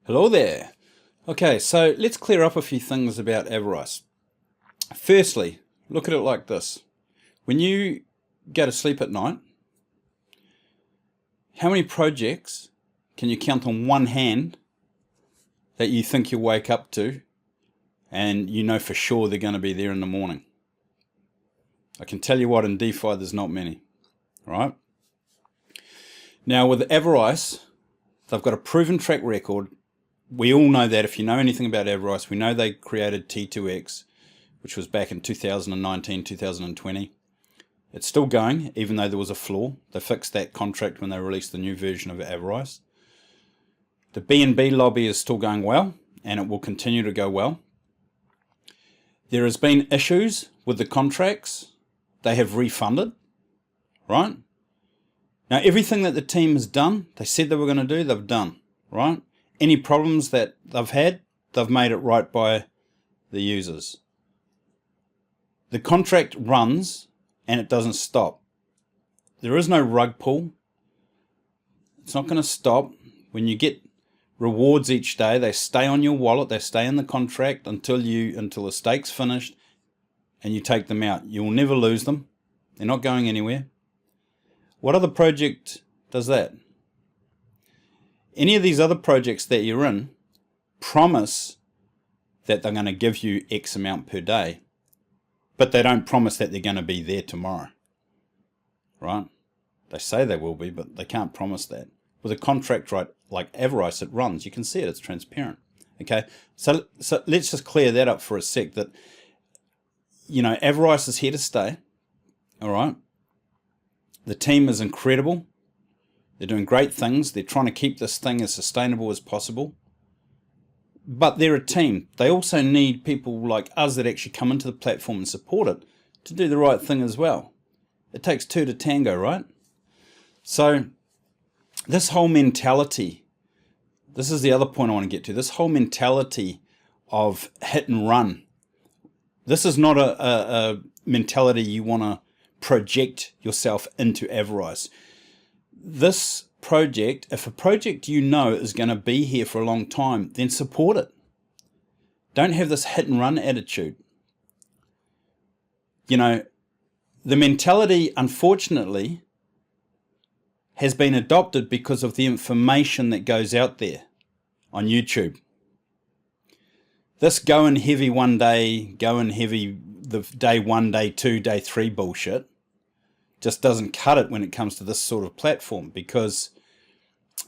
Hello there. Okay, so let's clear up a few things about Avarice. Firstly, look at it like this. When you go to sleep at night, how many projects can you count on one hand that you think you'll wake up to and you know for sure they're going to be there in the morning? I can tell you what, in DeFi there's not many, right? Now with Avarice, they've got a proven track record. We all know that. If you know anything about Avarice, we know they created T2X, which was back in 2019, 2020. It's still going, even though there was a flaw. They fixed that contract when they released the new version of Avarice. The BNB lobby is still going well, and it will continue to go well. There has been issues with the contracts. They have refunded, right? Now, everything that the team has done, they said they were going to do, they've done, right? Any problems that they've had, they've made it right by the users. The contract runs and it doesn't stop. There is no rug pull. It's not going to stop. When you get rewards each day, they stay on your wallet, they stay in the contract until the stake's finished and you take them out. You'll never lose them. They're not going anywhere. What other project does that? Any of these other projects that you're in promise that they're going to give you X amount per day, but they don't promise that they're going to be there tomorrow, right? They say they will be, but they can't promise that. With a contract right like Avarice, it runs. You can see it. It's transparent. Okay, so let's just clear that up for a sec. That Avarice is here to stay. All right. The team is incredible. They're doing great things. They're trying to keep this thing as sustainable as possible. But they're a team. They also need people like us that actually come into the platform and support it to do the right thing as well. It takes two to tango, right? So this whole mentality, this is the other point I want to get to, this whole mentality of hit and run. This is not a mentality you want to project yourself into Avarice. This project, if a project you know is going to be here for a long time, then support it. Don't have this hit and run attitude. The mentality, unfortunately, has been adopted because of the information that goes out there on YouTube. This go in heavy one day, go in heavy the day 1, day 2, day 3 bullshit just doesn't cut it when it comes to this sort of platform, because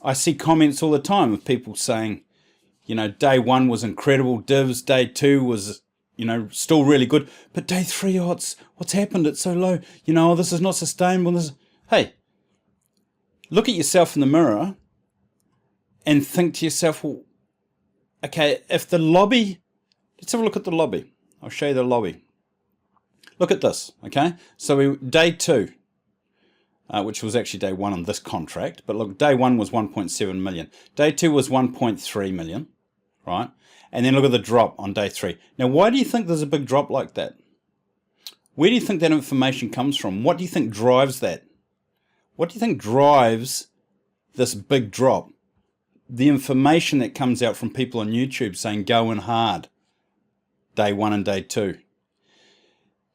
I see comments all the time of people saying, day 1 was incredible, divs, day 2 was, still really good, but day 3, what's happened? It's so low. This is not sustainable. Hey, look at yourself in the mirror and think to yourself, well, okay, if the lobby, let's have a look at the lobby. I'll show you the lobby. Look at this, okay? So day 2, which was actually day 1 on this contract, but look, day 1 was 1.7 million. Day 2 was 1.3 million, right? And then look at the drop on day 3. Now, why do you think there's a big drop like that? Where do you think that information comes from? What do you think drives that? What do you think drives this big drop? The information that comes out from people on YouTube saying go in hard, day 1 and day 2.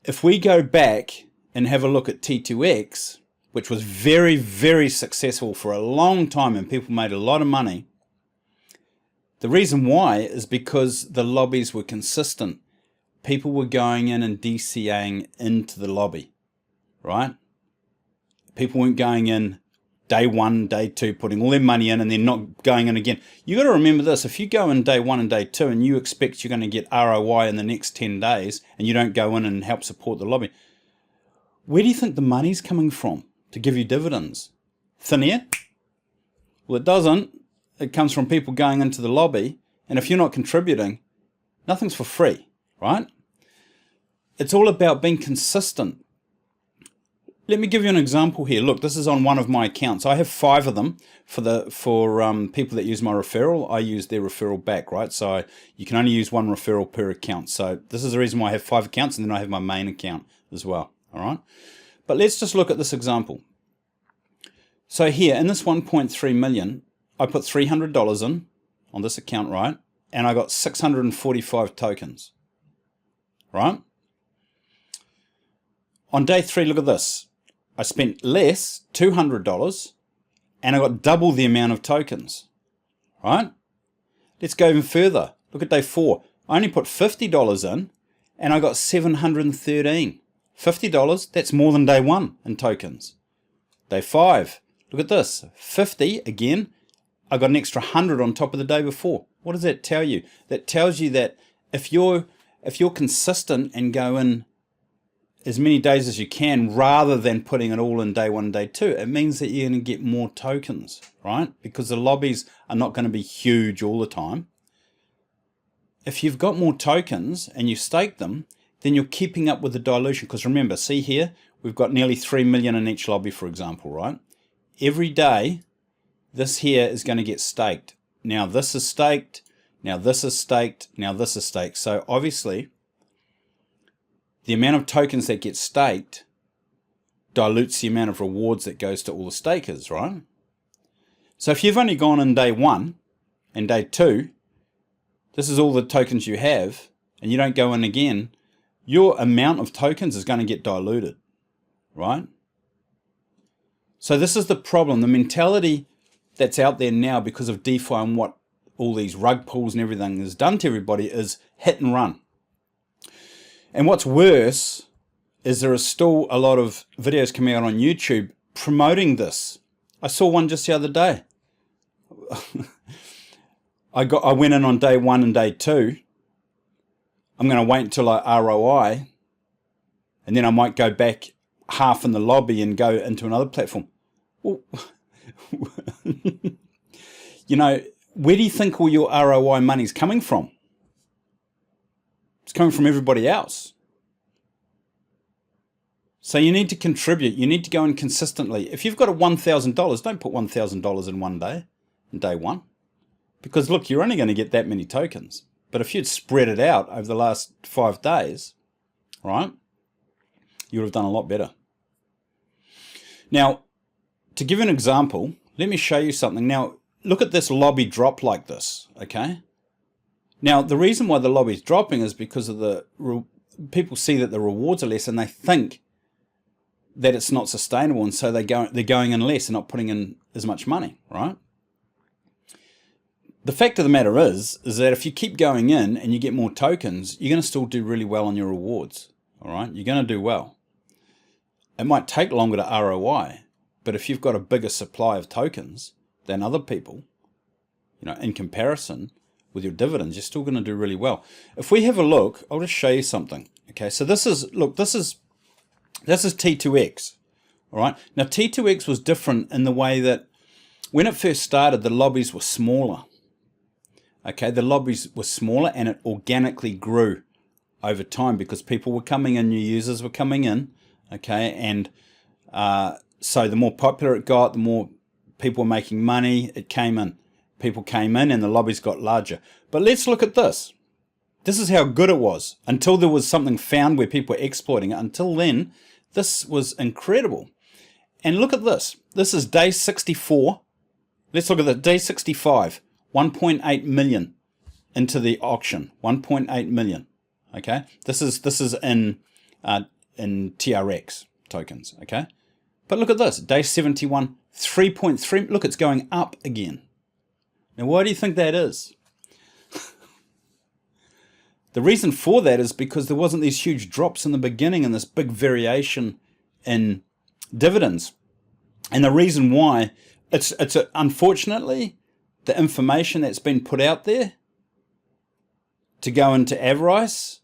If we go back and have a look at T2X, which was very, very successful for a long time and people made a lot of money, the reason why is because the lobbies were consistent. People were going in and DCAing into the lobby, right? People weren't going in day 1, day 2, putting all their money in and then not going in again. You got to remember this. If you go in day 1 and day 2 and you expect you're going to get ROI in the next 10 days and you don't go in and help support the lobby, where do you think the money's coming from to give you dividends? Thin air? Well, it doesn't. It comes from people going into the lobby, and if you're not contributing, nothing's for free, right? It's all about being consistent. Let me give you an example here. Look, this is on one of my accounts. I have 5 of them for people that use my referral. I use their referral back, right? So you can only use 1 referral per account. So this is the reason why I have 5 accounts, and then I have my main account as well, all right? But let's just look at this example. So here, in this 1.3 million, I put $300 in on this account, right? And I got 645 tokens, right? On day 3, look at this. I spent less, $200, and I got double the amount of tokens, right? Let's go even further. Look at day 4. I only put $50 in, and I got 713. $50, that's more than day 1 in tokens. Day 5, look at this. 50, again, I got an extra 100 on top of the day before. What does that tell you? That tells you that if you're consistent and go in as many days as you can rather than putting it all in day 1 and day 2, it means that you're going to get more tokens, right? Because the lobbies are not going to be huge all the time. If you've got more tokens and you stake them, then you're keeping up with the dilution. Because remember, see here, we've got nearly 3 million in each lobby, for example, right? Every day, this here is going to get staked. Now this is staked, now this is staked, now this is staked. So obviously, the amount of tokens that get staked dilutes the amount of rewards that goes to all the stakers, right? So if you've only gone in day 1 and day 2, this is all the tokens you have, and you don't go in again, your amount of tokens is going to get diluted, right? So this is the problem. The mentality that's out there now because of DeFi and what all these rug pulls and everything has done to everybody is hit and run. And what's worse is there are still a lot of videos coming out on YouTube promoting this. I saw one just the other day. I went in on day 1 and day 2. I'm going to wait until I ROI, and then I might go back half in the lobby and go into another platform. Well, you know, where do you think all your ROI money is coming from? It's coming from everybody else. So you need to contribute. You need to go in consistently. If you've got a $1,000, don't put $1,000 in one day, in day 1. Because look, you're only going to get that many tokens. But if you'd spread it out over the last 5 days, right, you would have done a lot better. Now, to give an example, let me show you something. Now, look at this lobby drop like this, okay? Now, the reason why the lobby is dropping is because of people see that the rewards are less and they think that it's not sustainable, and so they're going in less and not putting in as much money, right? The fact of the matter is that if you keep going in and you get more tokens, you're going to still do really well on your rewards, all right? You're going to do well. It might take longer to ROI, but if you've got a bigger supply of tokens than other people, you know, in comparison with your dividends, you're still going to do really well. If we have a look, I'll just show you something. Okay, so this is, look, this is T2X, all right? Now, T2X was different in the way that when it first started, the lobbies were smaller. Okay, the lobbies were smaller and it organically grew over time because people were coming in, new users were coming in, okay, and so the more popular it got, the more people were making money, it came in. People came in and the lobbies got larger. But let's look at this. This is how good it was until there was something found where people were exploiting it. Until then, this was incredible. And look at this. This is day 64. Let's look at the day 65. 1.8 million into the auction. 1.8 million. Okay, this is in TRX tokens. Okay, but look at this. Day 71, 3.3. Look, it's going up again. Now, why do you think that is? The reason for that is because there wasn't these huge drops in the beginning and this big variation in dividends. And the reason why it's unfortunately the information that's been put out there to go into Avarice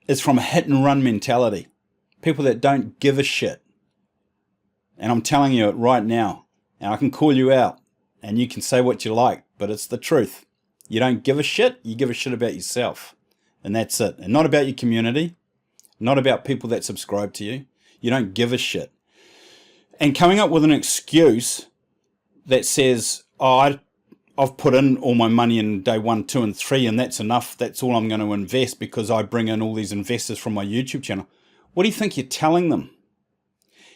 is from a hit and run mentality. People that don't give a shit. And I'm telling you it right now. And I can call you out and you can say what you like, but it's the truth. You don't give a shit, you give a shit about yourself. And that's it. And not about your community, not about people that subscribe to you. You don't give a shit. And coming up with an excuse that says, oh, I've put in all my money in day 1, 2, and 3, and that's enough. That's all I'm going to invest because I bring in all these investors from my YouTube channel. What do you think you're telling them?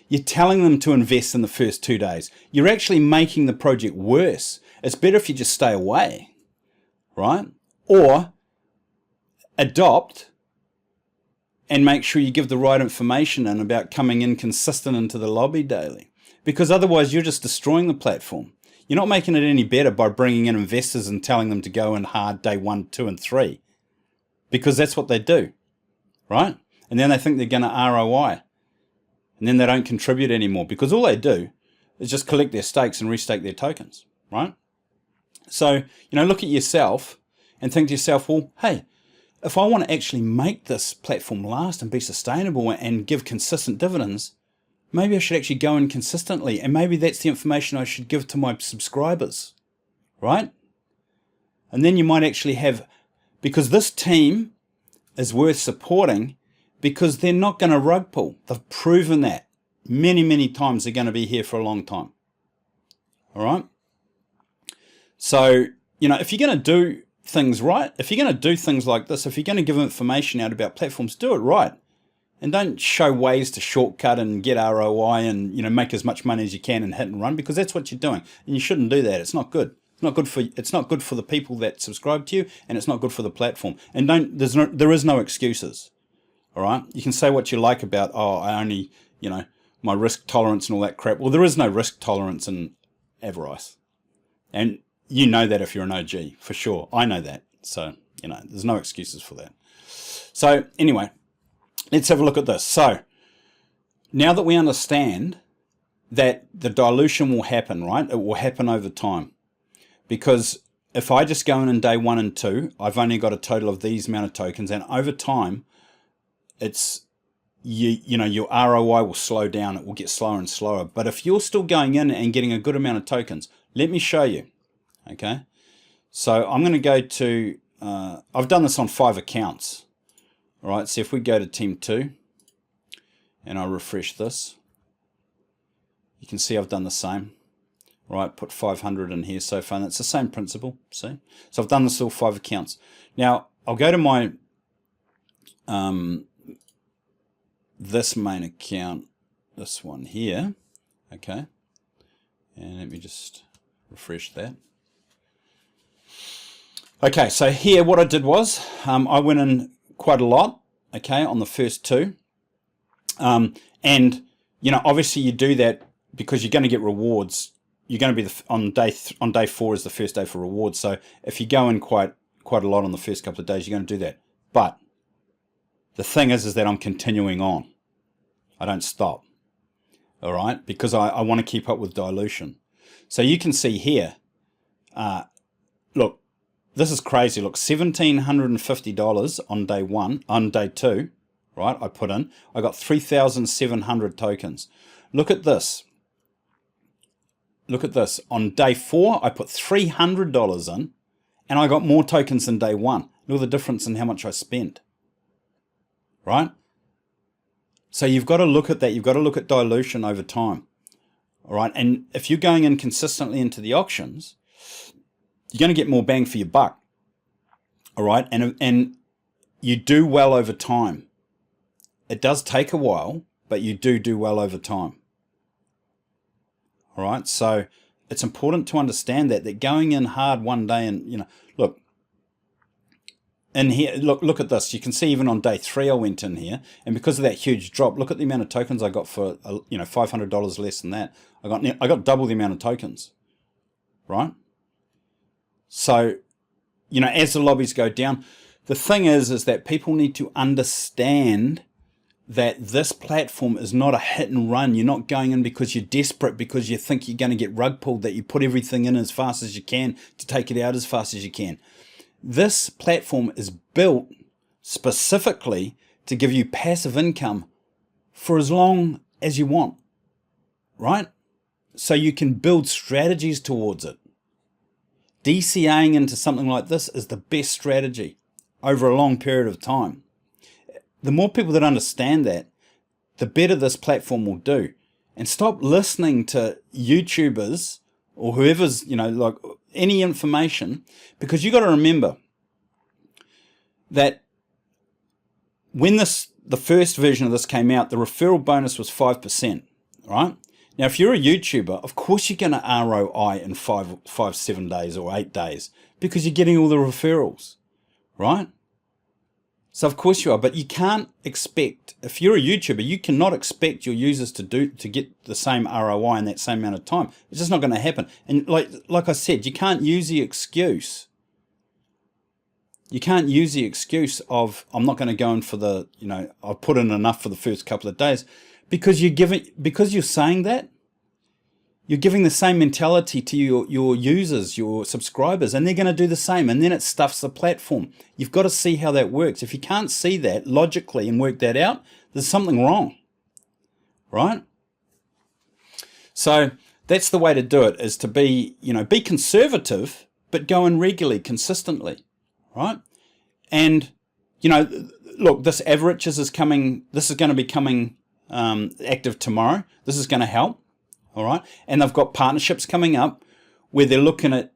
You're telling them to invest in the first 2 days. You're actually making the project worse. It's better if you just stay away, right? Or adopt and make sure you give the right information in about coming in consistent into the lobby daily. Because otherwise you're just destroying the platform. You're not making it any better by bringing in investors and telling them to go in hard day 1, 2, and 3. Because that's what they do, right? And then they think they're going to ROI. And then they don't contribute anymore because all they do is just collect their stakes and restake their tokens, right? So, look at yourself and think to yourself, well, hey, if I want to actually make this platform last and be sustainable and give consistent dividends, maybe I should actually go in consistently. And maybe that's the information I should give to my subscribers, right? And then you might actually have, because this team is worth supporting because they're not going to rug pull. They've proven that many, many times. They're going to be here for a long time. All right. So, if you're going to do things right, if you're going to do things like this, if you're going to give information out about platforms, do it right. And don't show ways to shortcut and get ROI and, make as much money as you can and hit and run, because that's what you're doing. And you shouldn't do that. It's not good. It's not good for the people that subscribe to you, and it's not good for the platform. And there is no excuses. All right. You can say what you like about, I only, my risk tolerance and all that crap. Well, there is no risk tolerance in Avarice. And you know that if you're an OG, for sure. I know that. So, there's no excuses for that. So anyway, let's have a look at this. So now that we understand that the dilution will happen, right? It will happen over time. Because if I just go in day 1 and 2, I've only got a total of these amount of tokens, and over time, it's your ROI will slow down. It will get slower and slower. But if you're still going in and getting a good amount of tokens, let me show you. Okay, so I'm going to go to. I've done this on 5 accounts. All right. So if we go to Team 2, and I refresh this, you can see I've done the same. Right, put 500 in here so far, and it's the same principle, see? So I've done this all 5 accounts. Now, I'll go to my, this main account, this one here, okay? And let me just refresh that. Okay, so here what I did was, I went in quite a lot, okay, on the first 2. And, obviously you do that because you're going to get rewards. You're going to be on day 4 is the first day for rewards. So if you go in quite a lot on the first couple of days, you're going to do that. But the thing is that I'm continuing on. I don't stop. All right, because I want to keep up with dilution. So you can see here. Look, this is crazy. Look, $1,750 on day 1, on day 2. Right, I put in. I got 3,700 tokens. Look at this. Look at this. On day 4, I put $300 in, and I got more tokens than day 1. Look at the difference in how much I spent. Right? So you've got to look at that. You've got to look at dilution over time. All right? And if you're going in consistently into the auctions, you're going to get more bang for your buck. All right? And you do well over time. It does take a while, but you do well over time. All right, so it's important to understand that going in hard one day and, look, in here, look at this. You can see even on day 3 I went in here, and because of that huge drop, look at the amount of tokens I got for, $500 less than that. I got double the amount of tokens, right? So, as the lobbies go down, the thing is that people need to understand that this platform is not a hit and run. You're not going in because you're desperate, because you think you're going to get rug pulled, that you put everything in as fast as you can to take it out as fast as you can. This platform is built specifically to give you passive income for as long as you want, right? So you can build strategies towards it. DCAing into something like this is the best strategy over a long period of time. The more people that understand that, the better this platform will do. And stop listening to YouTubers or whoever's, like any information, because you got to remember that when the first version of this came out, the referral bonus was 5%, right? Now, if you're a YouTuber, of course you're going to ROI in 7 days or 8 days because you're getting all the referrals, right? So of course you are, but you can't expect, if you're a YouTuber, you cannot expect your users to get the same ROI in that same amount of time. It's just not going to happen. And like I said, you can't use the excuse. You can't use the excuse of, I'm not going to go in for the, I've put in enough for the first couple of days, because you're saying that, you're giving the same mentality to your users, your subscribers, and they're going to do the same, and then it stuffs the platform. You've got to see how that works. If you can't see that logically and work that out, there's something wrong, right? So that's the way to do it, is to be, be conservative, but go in regularly, consistently, right? And, look, this Avarice is coming, this is going to be coming active tomorrow. This is going to help. All right, and they've got partnerships coming up where they're looking at,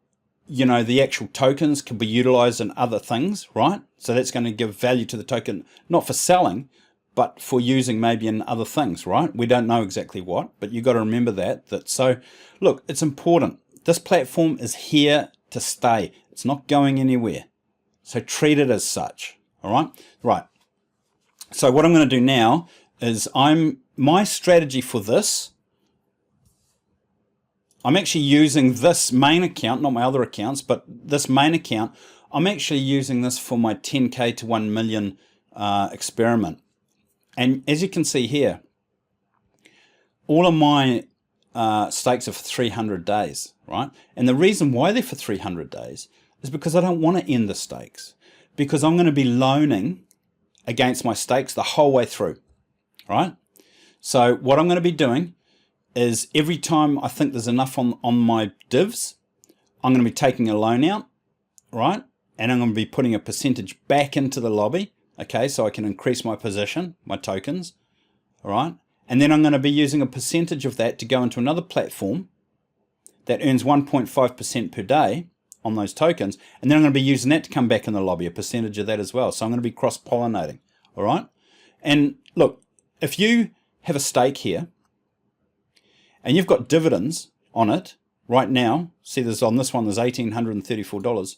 the actual tokens can be utilized in other things, right? So that's going to give value to the token, not for selling, but for using maybe in other things, right? We don't know exactly what, but you got to remember that. So look, it's important. This platform is here to stay. It's not going anywhere. So treat it as such. All right, right. So what I'm going to do now is my strategy for this. I'm actually using this main account, not my other accounts, but this main account. I'm actually using this for my 10K to 1 million experiment. And as you can see here, all of my stakes are for 300 days, right? And the reason why they're for 300 days is because I don't want to end the stakes, because I'm going to be loaning against my stakes the whole way through, right? So what I'm going to be doing is every time I think there's enough on my divs, I'm going to be taking a loan out, right? And I'm going to be putting a percentage back into the lobby, okay, so I can increase my position, my tokens, all right? And then I'm going to be using a percentage of that to go into another platform that earns 1.5% per day on those tokens, and then I'm going to be using that to come back in the lobby, a percentage of that as well. So I'm going to be cross-pollinating, all right? And look, if you have a stake here, and you've got dividends on it right now, see there's on this one, there's $1,834.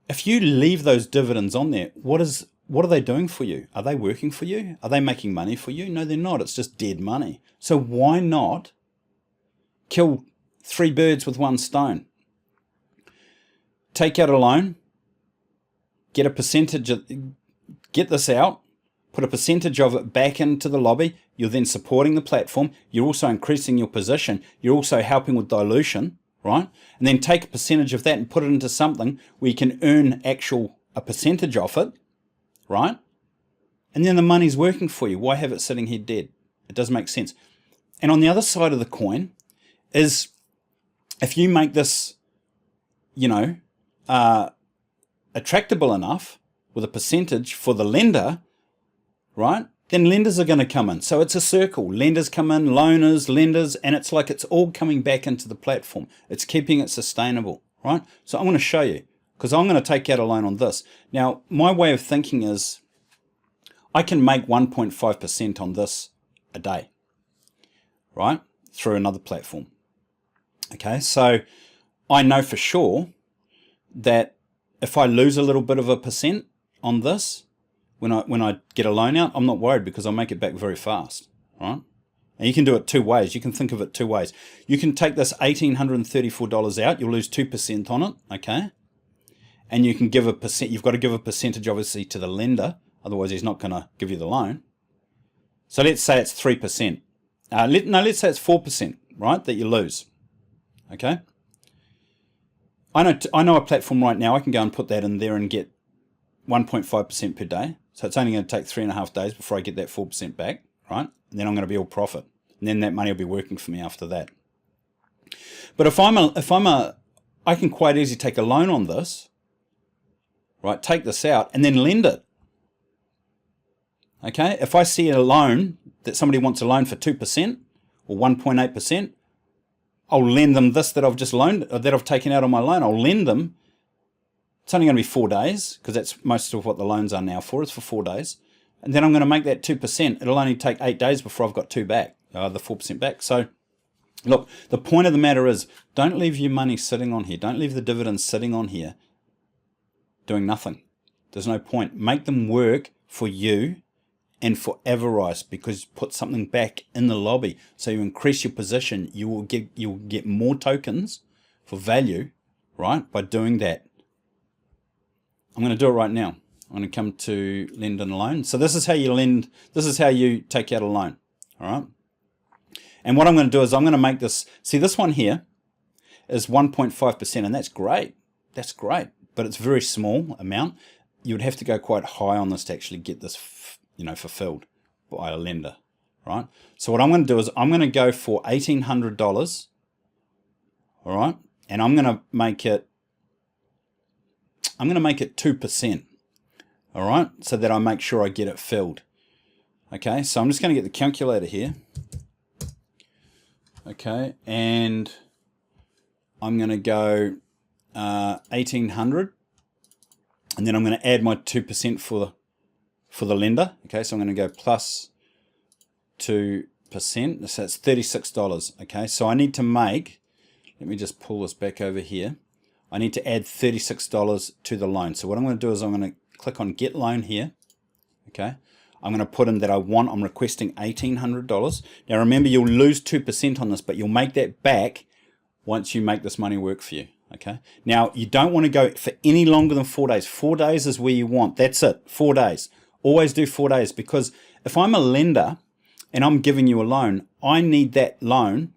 If you leave those dividends on there, what are they doing for you? Are they working for you? Are they making money for you? No, they're not. It's just dead money. So why not kill 3 birds with 1 stone? Take out a loan, get a percentage, get this out, put a percentage of it back into the lobby. You're then supporting the platform. You're also increasing your position. You're also helping with dilution, right? And then take a percentage of that and put it into something where you can earn a percentage off it, right? And then the money's working for you. Why have it sitting here dead? It doesn't make sense. And on the other side of the coin is, if you make this, attractable enough with a percentage for the lender, right? Then lenders are going to come in. So it's a circle. Lenders come in, loaners, lenders, and it's like it's all coming back into the platform. It's keeping it sustainable, right? So I'm going to show you, because I'm going to take out a loan on this. Now, my way of thinking is I can make 1.5% on this a day, right? Through another platform. Okay, so I know for sure that if I lose a little bit of a percent on this, when I get a loan out, I'm not worried, because I'll make it back very fast, right? And you can do it 2 ways. You can think of it 2 ways. You can take this $1,834 out. You'll lose 2% on it, okay? And you can give a percent. You've got to give a percentage, obviously, to the lender. Otherwise, he's not going to give you the loan. So let's say it's 3%. Let's say it's 4%, right, that you lose, okay? I know a platform right now. I can go and put that in there and get 1.5% per day. So it's only going to take 3.5 days before I get that 4% back, right? And then I'm going to be all profit. And then that money will be working for me after that. But I can quite easily take a loan on this, right? Take this out and then lend it. Okay? If I see a loan that somebody wants a loan for 2% or 1.8%, I'll lend them this that I've just loaned, or that I've taken out on my loan. I'll lend them. It's only going to be 4 days, because that's most of what the loans are now for. It's for 4 days. And then I'm going to make that 2%. It'll only take 8 days before I've got 2 back. the 4% back. So look, the point of the matter is, don't leave your money sitting on here. Don't leave the dividends sitting on here doing nothing. There's no point. Make them work for you and for Avarice, because put something back in the lobby. So you increase your position, you'll get more tokens for value, right, by doing that. I'm going to do it right now. I'm going to come to lend and loan. So this is how you lend, this is how you take out a loan, all right? And what I'm going to do is I'm going to make this, see this one here is 1.5%, and that's great. That's great, but it's a very small amount. You would have to go quite high on this to actually get this, fulfilled by a lender, right? So what I'm going to do is I'm going to go for $1,800, all right? And I'm going to make it 2%, all right? So that I make sure I get it filled. Okay, so I'm just going to get the calculator here. Okay, and I'm going to go 1,800, and then I'm going to add my 2% for the lender. Okay, so I'm going to go plus 2%, so that's $36. Okay, so I need to make, let me just pull this back over here. I need to add $36 to the loan. So what I'm going to do is I'm going to click on Get Loan here. Okay, I'm going to put in that I'm requesting $1,800. Now remember, you'll lose 2% on this, but you'll make that back once you make this money work for you. Okay. Now you don't want to go for any longer than 4 days. 4 days is where you want. That's it. 4 days. Always do 4 days, because if I'm a lender and I'm giving you a loan, I need that loan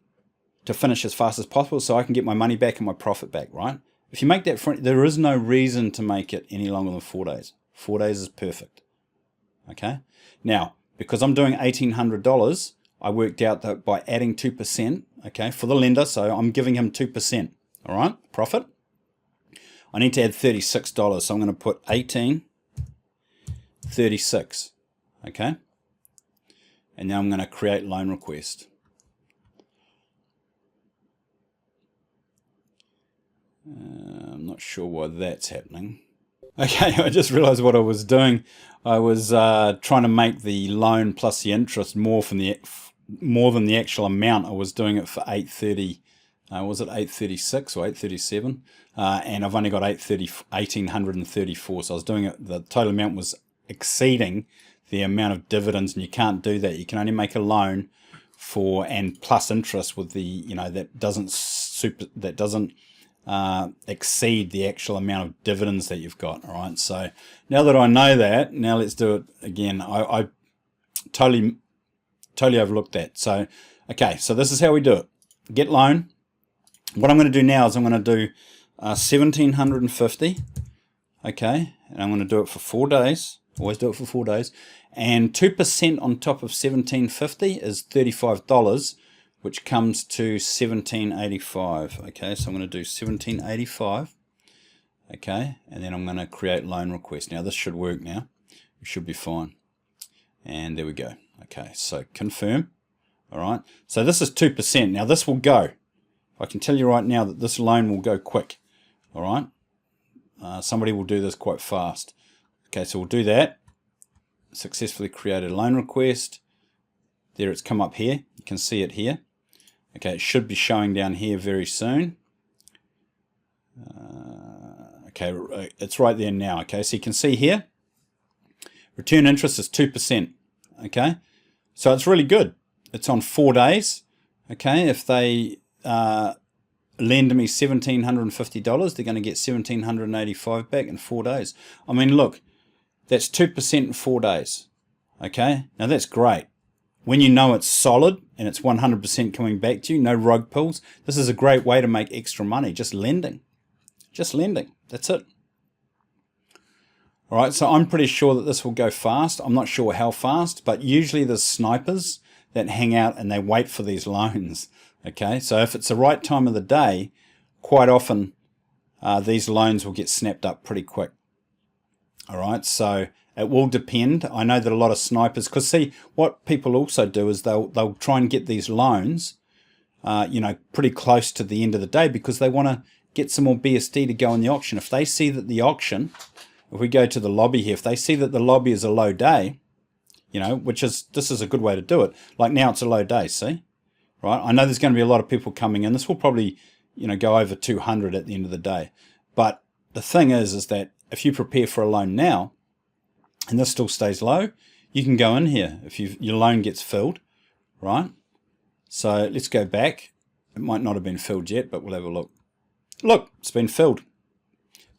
to finish as fast as possible so I can get my money back and my profit back, right? If you make that, there is no reason to make it any longer than 4 days. 4 days is perfect. Okay. Now, because I'm doing $1,800, I worked out that by adding 2%, okay, for the lender, so I'm giving him 2%, all right, profit. I need to add $36, so I'm going to put 1836, okay, and now I'm going to create loan request. I'm not sure why that's happening. Okay, I just realized what I was doing. I was trying to make the loan plus the interest more than the actual amount. I was doing it for 830. Was it 836 or 837? And I've only got 1,834. So I was doing it. The total amount was exceeding the amount of dividends, and you can't do that. You can only make a loan for and plus interest with the that doesn't exceed the actual amount of dividends that you've got. All right, so now that I know that, now let's do it again. I totally overlooked that. So okay, so this is how we do it. Get loan. What I'm going to do now is I'm going to do 1,750. Okay, and I'm going to do it for 4 days. Always do it for 4 days. And 2% on top of 1,750 is $35. Which comes to 1785. Okay, so I'm going to do 1785. Okay, and then I'm going to create loan request. Now this should work now. It should be fine. And there we go. Okay, so confirm. All right, so this is 2%. Now this will go. I can tell you right now that this loan will go quick. All right, somebody will do this quite fast. Okay, so we'll do that. Successfully created a loan request. There, it's come up here. You can see it here. Okay, it should be showing down here very soon. Okay, it's right there now. Okay, so you can see here, return interest is 2%. Okay, so it's really good. It's on 4 days. Okay, if they lend me $1,750, they're going to get $1,785 back in 4 days. I mean, look, that's 2% in 4 days. Okay, now that's great. When you know it's solid and it's 100% coming back to you, no rug pulls, this is a great way to make extra money, just lending. Just lending, that's it. All right, so I'm pretty sure that this will go fast. I'm not sure how fast, but usually there's snipers that hang out and they wait for these loans. Okay, so if it's the right time of the day, quite often these loans will get snapped up pretty quick. All right, so it will depend. I know that a lot of snipers, because see, what people also do is they'll try and get these loans, pretty close to the end of the day, because they want to get some more BUSD to go in the auction. If they see that the auction, if we go to the lobby here, if they see that the lobby is a low day, you know, this is a good way to do it. Like now it's a low day, see? Right? I know there's going to be a lot of people coming in. This will probably, you know, go over 200 at the end of the day. But the thing is that if you prepare for a loan now, and this still stays low, you can go in here if your loan gets filled, right? So let's go back. It might not have been filled yet, but we'll have a look. Look, it's been filled.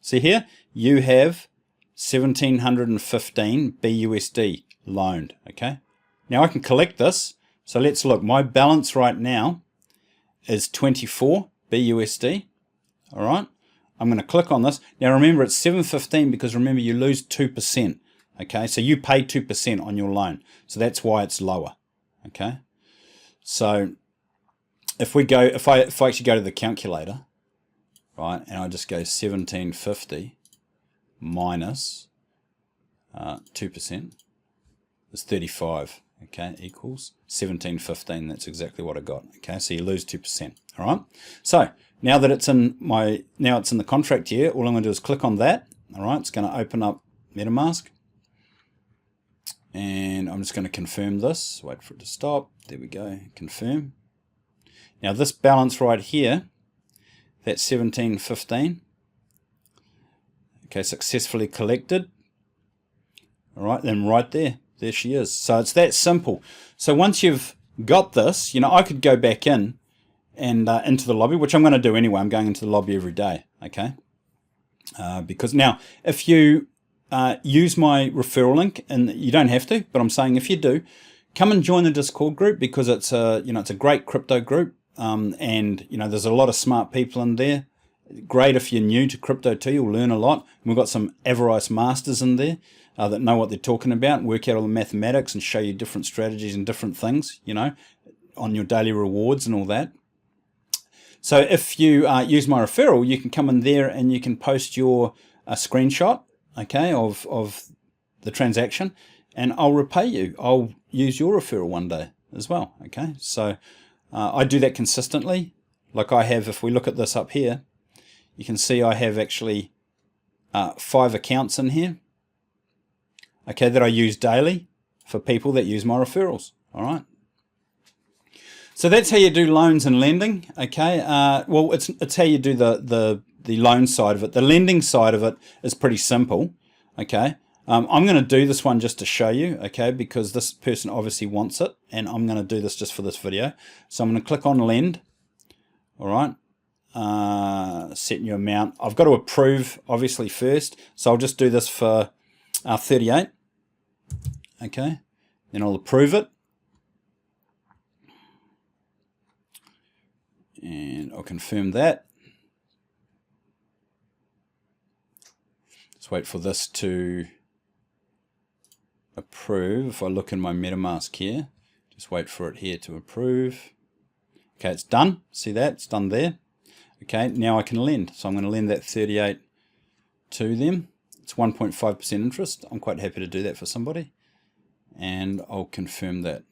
See here, you have 1,715 BUSD loaned, okay? Now I can collect this. So let's look. My balance right now is 24 BUSD, all right? I'm going to click on this. Now remember, it's 715 because remember you lose 2%. Okay, so you pay 2% on your loan, so that's why it's lower. Okay, so if I actually go to the calculator, right, and I just go 1750 minus 2% is 35. Okay, equals 1715. That's exactly what I got. Okay, so you lose 2%. All right. So now that it's in the contract here, all I'm going to do is click on that. All right, it's going to open up MetaMask. And I'm just going to confirm this. Wait for it to stop. There we go. Confirm. Now this balance right here, that's 1715. Okay, successfully collected. All right, then right there she is. So it's that simple. So once you've got this, you know, I could go back in and into the lobby, which I'm going to do anyway. I'm going into the lobby every day. Okay, because now if you use my referral link, and you don't have to, but I'm saying if you do, come and join the Discord group because it's a great crypto group, and you know there's a lot of smart people in there. Great if you're new to crypto too, you'll learn a lot. And we've got some Avarice masters in there that know what they're talking about, work out all the mathematics and show you different strategies and different things, you know, on your daily rewards and all that. So if you use my referral, you can come in there and you can post your screenshot, okay, of the transaction, and I'll repay you. I'll use your referral one day as well, okay? So I do that consistently. Like I have, if we look at this up here, you can see I have actually 5 accounts in here, okay, that I use daily for people that use my referrals, all right? So that's how you do loans and lending, okay? Well, it's how you do the loan side of it. The lending side of it is pretty simple, okay? I'm going to do this one just to show you, okay, because this person obviously wants it, and I'm going to do this just for this video. So I'm going to click on lend, all right? Set new amount. I've got to approve, obviously, first. So I'll just do this for 38, okay? Then I'll approve it. And I'll confirm that. Let's wait for this to approve. If I look in my MetaMask here, just wait for it here to approve. Okay, it's done. See that? It's done there. Okay, now I can lend. So I'm going to lend that 38 to them. It's 1.5% interest. I'm quite happy to do that for somebody. And I'll confirm that.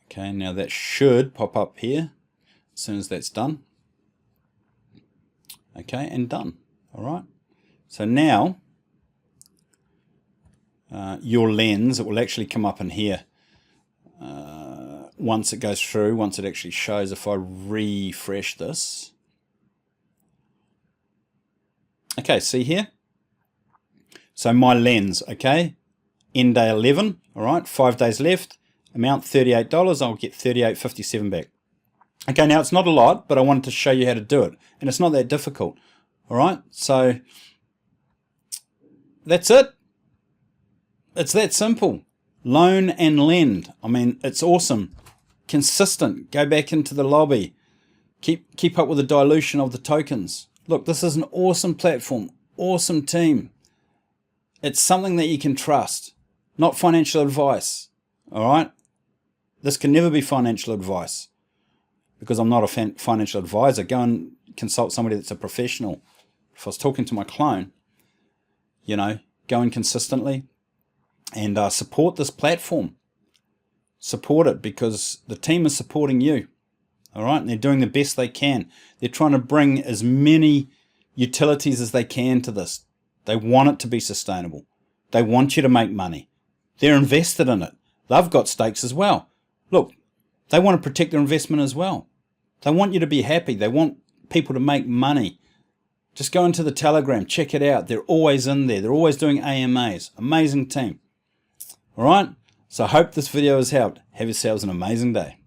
Okay, now that should pop up here as soon as that's done. Okay, and done. All right. So now your lens, it will actually come up in here once it goes through, once it actually shows. If I refresh this. Okay, see here? So my lens, okay, end day 11, all right, 5 days left. Amount $38, I'll get $38.57 back. Okay, now it's not a lot, but I wanted to show you how to do it. And it's not that difficult. All right, so that's it. It's that simple. Loan and lend. I mean, it's awesome. Consistent. Go back into the lobby. Keep up with the dilution of the tokens. Look, this is an awesome platform. Awesome team. It's something that you can trust. Not financial advice. All right? This can never be financial advice because I'm not a financial advisor. Go and consult somebody that's a professional. If I was talking to my clone, you know, go in consistently and support this platform. Support it because the team is supporting you. All right? And they're doing the best they can. They're trying to bring as many utilities as they can to this. They want it to be sustainable. They want you to make money. They're invested in it. They've got stakes as well. Look, they want to protect their investment as well. They want you to be happy. They want people to make money. Just go into the Telegram, check it out. They're always in there. They're always doing AMAs. Amazing team. All right? So I hope this video has helped. Have yourselves an amazing day.